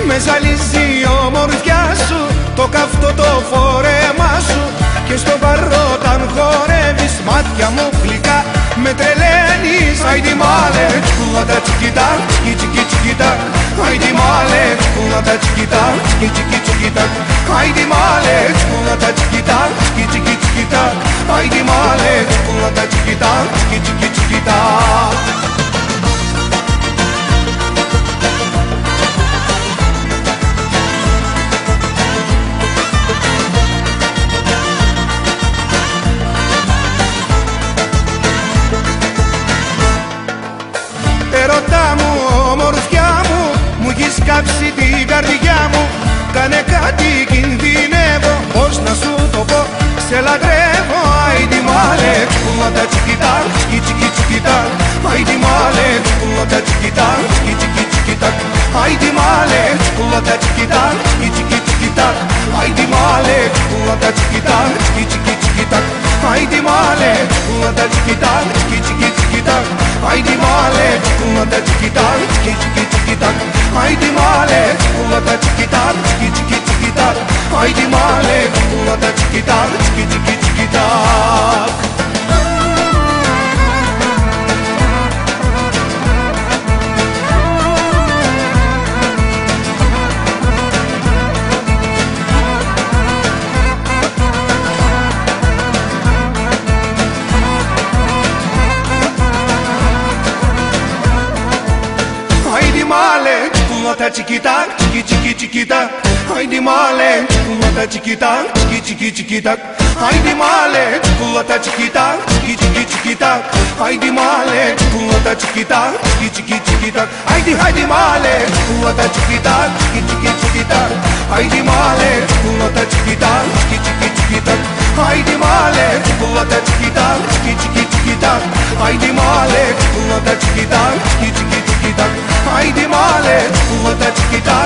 Με ζαλίζει η ομορφιά σου, το καυτό το φόρεμά σου, και στο παρό όταν χορεύεις μάτια μου γλυκά με τρελαίνεις. Άιντι μάλε, τσικουλάτα τσικιτά, τσικι τσικι τσικιτά. Άιντι μάλε, τσικουλάτα τσικιτά, τσικι τσικι τσικιτά. Άιντι μάλε, τσικουλάτα τσικιτά, τσικι τσικι τσικιτά. Άιντι μάλε, τσικουλάτα τσικιτά, τσικι τσικι τσικιτά. Ερώτα μου, ομορφιά μου, μου έχεις κάψει την καρδιά μου. Κάνε κάτι, κινδυνεύω, πώς να σου το πω, σε λατρεύω. Άιντι μάλε, τσικουλάτα τσικιτά, τσικι τσικι τσικιτά. Άιντι μάλε, τσικουλάτα τσικιτά, τσικι τσικι τσικιτά. Άιντι μάλε, τσικουλάτα τσικιτά, τσικι τσικι τσικιτά. Άιντι μάλε, τσικουλάτα τσικιτά, τσικι τσικι τσικιτά. Άιντι μάλε, τσικουλάτα τσικιτά, τσικι τσικι τσικιτά. Άιντι μάλε, τσικουλάτα τσικιτά, τσικι τσικι τσικιτά. Άιντι μάλε, τσικουλάτα τσικιτά, τσικι τσικι τσικιτά. Άιντι μάλε, τσικουλάτα τσικιτά, τσικι τσικι τσικιτά. Τσικουλάτα τσικιτά, τσικι τσικι τσικιτά. Άιντι μάλε, τσικουλάτα τσικιτά, τσικι τσικι τσικιτά. Άιντι μάλε, τσικουλάτα τσικιτά, τσικι τσικι τσικιτά. Άιντι μάλε, τσικουλάτα τσικιτά, τσικι τσικι τσικιτά. Άιντι μάλε, τσικουλάτα τσικιτά, τσικι τσικι τσικιτά. Άιντι μάλε, τσικουλάτα τσικιτά, τσικι τσικι τσικιτά. Άιντι μάλε, τσικουλάτα τσικιτά, τσικι τσικι τσικιτά. Άιντι μάλε, τσικουλάτα τσικιτά, τσικι τσικι τσικιτά. Άιντι μάλε, τσικουλάτα τσικιτά,